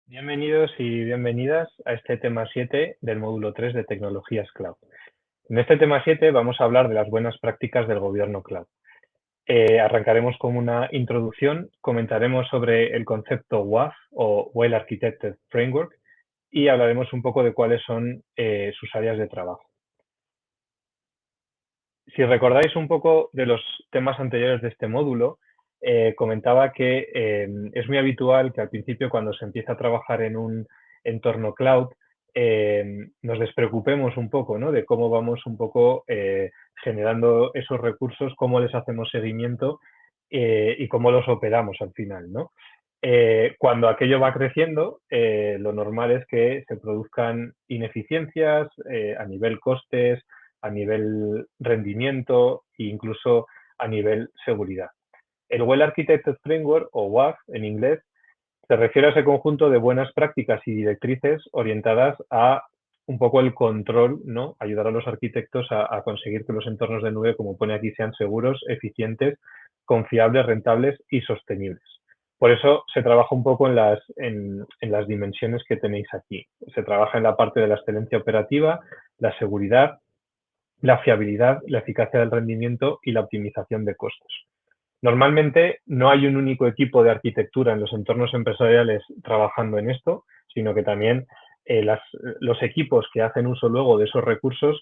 Bienvenidos y bienvenidas a este tema 7 del módulo 3 de Tecnologías Cloud. En este tema 7 vamos a hablar de las buenas prácticas del gobierno cloud. Arrancaremos con una introducción, comentaremos sobre el concepto WAF o Well Architected Framework y hablaremos un poco de cuáles son sus áreas de trabajo. Si recordáis un poco de los temas anteriores de este módulo, comentaba que es muy habitual que al principio cuando se empieza a trabajar en un entorno cloud, nos despreocupemos un poco, ¿no? De cómo vamos un poco generando esos recursos, cómo les hacemos seguimiento y cómo los operamos al final, ¿no? Cuando aquello va creciendo, lo normal es que se produzcan ineficiencias a nivel costes, a nivel rendimiento e incluso a nivel seguridad. El Well Architected Framework, o WAF en inglés, se refiere a ese conjunto de buenas prácticas y directrices orientadas a un poco el control, ¿no? Ayudar a los arquitectos a conseguir que los entornos de nube, como pone aquí, sean seguros, eficientes, confiables, rentables y sostenibles. Por eso se trabaja un poco en las dimensiones que tenéis aquí. Se trabaja en la parte de la excelencia operativa, la seguridad, la fiabilidad, la eficacia del rendimiento y la optimización de costos. Normalmente no hay un único equipo de arquitectura en los entornos empresariales trabajando en esto, sino que también los equipos que hacen uso luego de esos recursos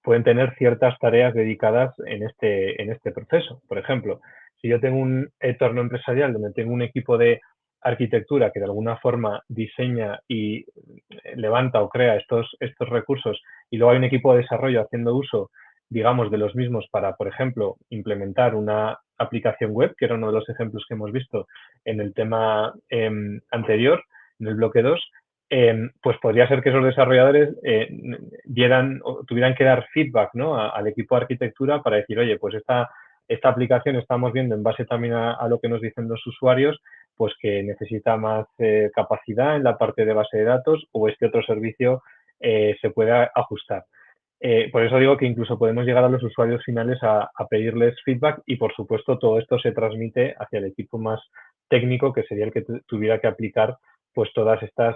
pueden tener ciertas tareas dedicadas en este proceso. Por ejemplo, si yo tengo un entorno empresarial donde tengo un equipo de arquitectura que de alguna forma diseña y levanta o crea estos recursos y luego hay un equipo de desarrollo haciendo uso, digamos, de los mismos para, por ejemplo, implementar una aplicación web, que era uno de los ejemplos que hemos visto en el tema anterior, en el bloque 2, pues podría ser que esos desarrolladores dieran o tuvieran que dar feedback, ¿no? Al equipo de arquitectura para decir, oye, pues esta aplicación estamos viendo en base también a lo que nos dicen los usuarios, pues que necesita más capacidad en la parte de base de datos o este otro servicio se puede ajustar. Por eso digo que incluso podemos llegar a los usuarios finales a pedirles feedback y, por supuesto, todo esto se transmite hacia el equipo más técnico, que sería el que tuviera que aplicar pues todas estas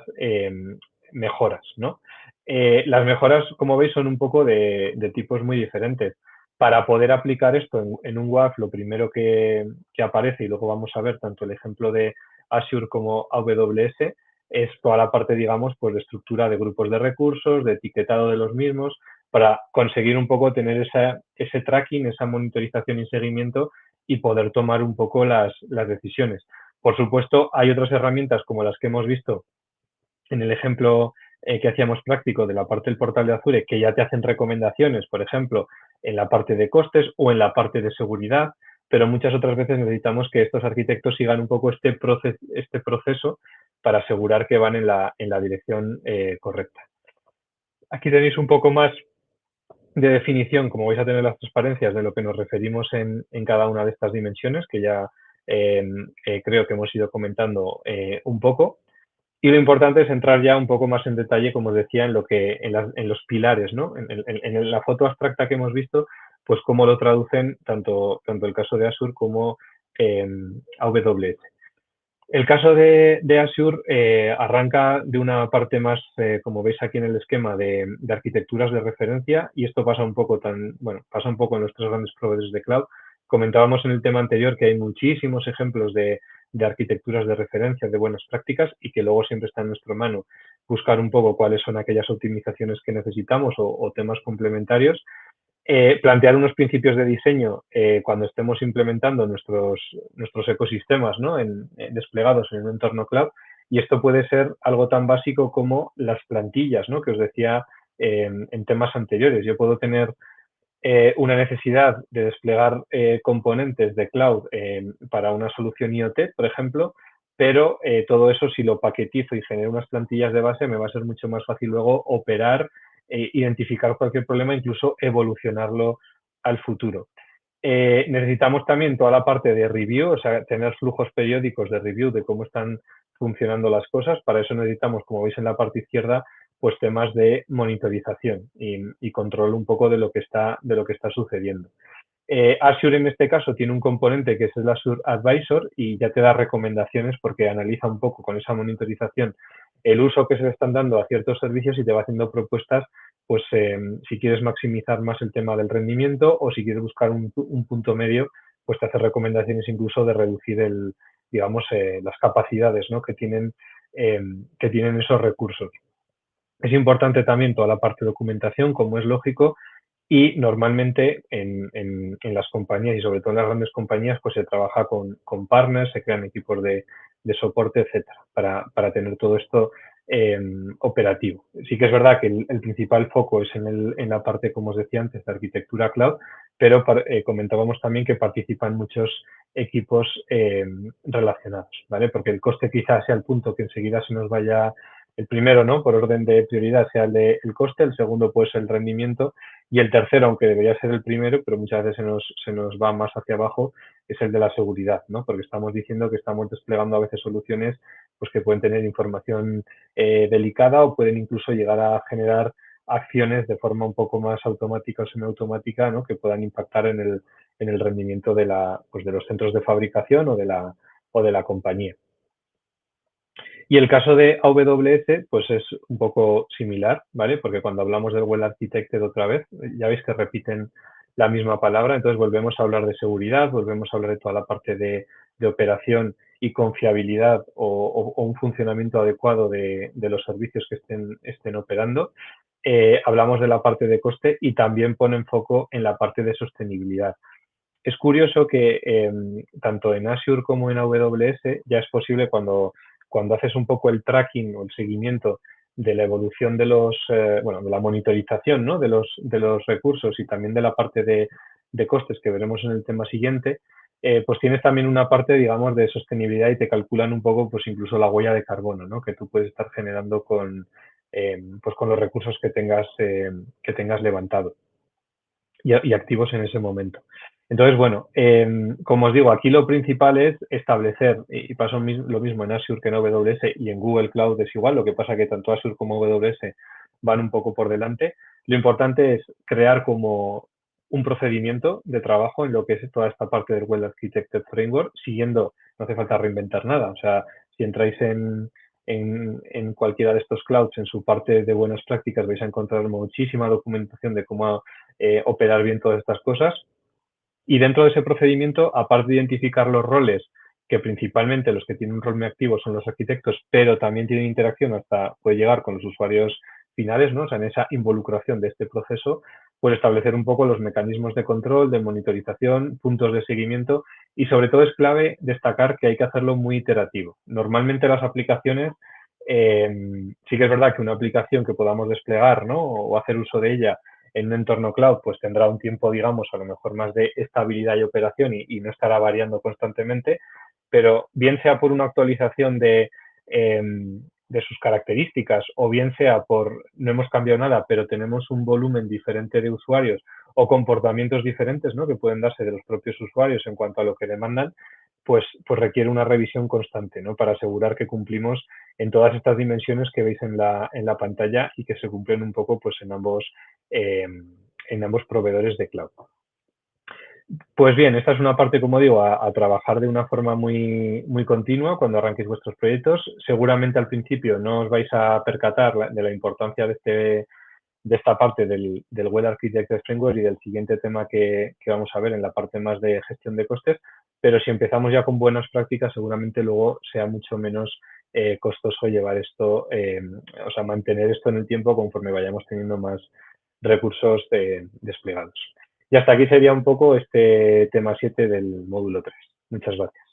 mejoras, ¿no? Las mejoras, como veis, son un poco de tipos muy diferentes. Para poder aplicar esto en un WAF, lo primero que aparece, y luego vamos a ver tanto el ejemplo de Azure como AWS, es toda la parte, digamos, pues de estructura de grupos de recursos, de etiquetado de los mismos, para conseguir un poco tener ese tracking, esa monitorización y seguimiento y poder tomar un poco las decisiones. Por supuesto, hay otras herramientas como las que hemos visto en el ejemplo que hacíamos práctico de la parte del portal de Azure, que ya te hacen recomendaciones, por ejemplo, en la parte de costes o en la parte de seguridad, pero muchas otras veces necesitamos que estos arquitectos sigan un poco este proceso para asegurar que van en la dirección correcta. Aquí tenéis un poco más de definición, como vais a tener las transparencias de lo que nos referimos en cada una de estas dimensiones, que ya creo que hemos ido comentando un poco. Y lo importante es entrar ya un poco más en detalle, como os decía, en los pilares, ¿no? En la foto abstracta que hemos visto, pues cómo lo traducen tanto el caso de Azure como AWS. El caso de Azure arranca de una parte más, como veis aquí en el esquema, de arquitecturas de referencia, y esto pasa un poco pasa un poco en los tres grandes proveedores de cloud. Comentábamos en el tema anterior que hay muchísimos ejemplos de arquitecturas de referencia, de buenas prácticas, y que luego siempre está en nuestra mano buscar un poco cuáles son aquellas optimizaciones que necesitamos o temas complementarios. Plantear unos principios de diseño cuando estemos implementando nuestros ecosistemas, ¿no? Desplegados en un entorno cloud, y esto puede ser algo tan básico como las plantillas, ¿no? Que os decía en temas anteriores. Yo puedo tener una necesidad de desplegar componentes de cloud para una solución IoT, por ejemplo, pero todo eso, si lo paquetizo y genero unas plantillas de base, me va a ser mucho más fácil luego operar, identificar cualquier problema, incluso evolucionarlo al futuro. Necesitamos también toda la parte de review, o sea, tener flujos periódicos de review de cómo están funcionando las cosas. Para eso necesitamos, como veis en la parte izquierda, pues temas de monitorización y control un poco de lo que está sucediendo. Azure en este caso tiene un componente que es el Azure Advisor y ya te da recomendaciones porque analiza un poco con esa monitorización el uso que se le están dando a ciertos servicios y te va haciendo propuestas, pues si quieres maximizar más el tema del rendimiento o si quieres buscar un punto medio, pues te hace recomendaciones incluso de reducir digamos, las capacidades, ¿no? Que tienen esos recursos. Es importante también toda la parte de documentación, como es lógico, y normalmente en las compañías y sobre todo en las grandes compañías pues se trabaja con partners, se crean equipos de soporte, etcétera, para tener todo esto operativo. Sí que es verdad que el principal foco es en la parte, como os decía antes, de arquitectura cloud, pero comentábamos también que participan muchos equipos relacionados, ¿vale? Porque el coste quizás sea el punto que enseguida se nos vaya el primero, ¿no? Por orden de prioridad sea el coste, el segundo pues el rendimiento y el tercero, aunque debería ser el primero, pero muchas veces se nos va más hacia abajo, es el de la seguridad, ¿no? Porque estamos diciendo que estamos desplegando a veces soluciones pues, que pueden tener información delicada o pueden incluso llegar a generar acciones de forma un poco más automática o semiautomática, ¿no? Que puedan impactar en el rendimiento pues, de los centros de fabricación o de la compañía. Y el caso de AWS, pues es un poco similar, ¿vale? Porque cuando hablamos del Well Architected otra vez, ya veis que repiten la misma palabra, entonces volvemos a hablar de seguridad, volvemos a hablar de toda la parte de operación y confiabilidad o un funcionamiento adecuado de los servicios que estén operando. Hablamos de la parte de coste y también ponen foco en la parte de sostenibilidad. Es curioso que tanto en Azure como en AWS ya es posible cuando haces un poco el tracking o el seguimiento de la evolución de de la monitorización, ¿no? de los recursos y también de la parte de costes que veremos en el tema siguiente, pues tienes también una parte, digamos, de sostenibilidad y te calculan un poco, pues incluso la huella de carbono, ¿no? Que tú puedes estar generando pues con los recursos que tengas levantado y activos en ese momento. Entonces, bueno, como os digo, aquí lo principal es establecer, y pasa lo mismo en Azure que en AWS y en Google Cloud es igual, lo que pasa que tanto Azure como AWS van un poco por delante. Lo importante es crear como un procedimiento de trabajo en lo que es toda esta parte del Well Architected Framework, siguiendo, no hace falta reinventar nada, o sea, si entráis en cualquiera de estos clouds, en su parte de buenas prácticas, vais a encontrar muchísima documentación de cómo operar bien todas estas cosas. Y dentro de ese procedimiento, aparte de identificar los roles, que principalmente los que tienen un rol muy activo son los arquitectos, pero también tienen interacción hasta puede llegar con los usuarios finales, ¿no? O sea, en esa involucración de este proceso, pues establecer un poco los mecanismos de control, de monitorización, puntos de seguimiento y sobre todo es clave destacar que hay que hacerlo muy iterativo. Normalmente las aplicaciones, sí que es verdad que una aplicación que podamos desplegar, ¿no? O hacer uso de ella en un entorno cloud, pues tendrá un tiempo, digamos, a lo mejor más de estabilidad y operación y no estará variando constantemente, pero bien sea por una actualización de sus características o bien sea por no hemos cambiado nada, pero tenemos un volumen diferente de usuarios o comportamientos diferentes, ¿no? Que pueden darse de los propios usuarios en cuanto a lo que demandan, pues requiere una revisión constante, ¿no? Para asegurar que cumplimos en todas estas dimensiones que veis en la pantalla y que se cumplen un poco pues en ambos proveedores de cloud. Pues bien, esta es una parte, como digo, a trabajar de una forma muy continua cuando arranquéis vuestros proyectos. Seguramente al principio no os vais a percatar de la importancia de esta parte del Well Architected Framework y del siguiente tema que vamos a ver en la parte más de gestión de costes, pero si empezamos ya con buenas prácticas, seguramente luego sea mucho menos costoso llevar esto, o sea, mantener esto en el tiempo conforme vayamos teniendo más recursos desplegados. Y hasta aquí sería un poco este tema 7 del módulo 3. Muchas gracias.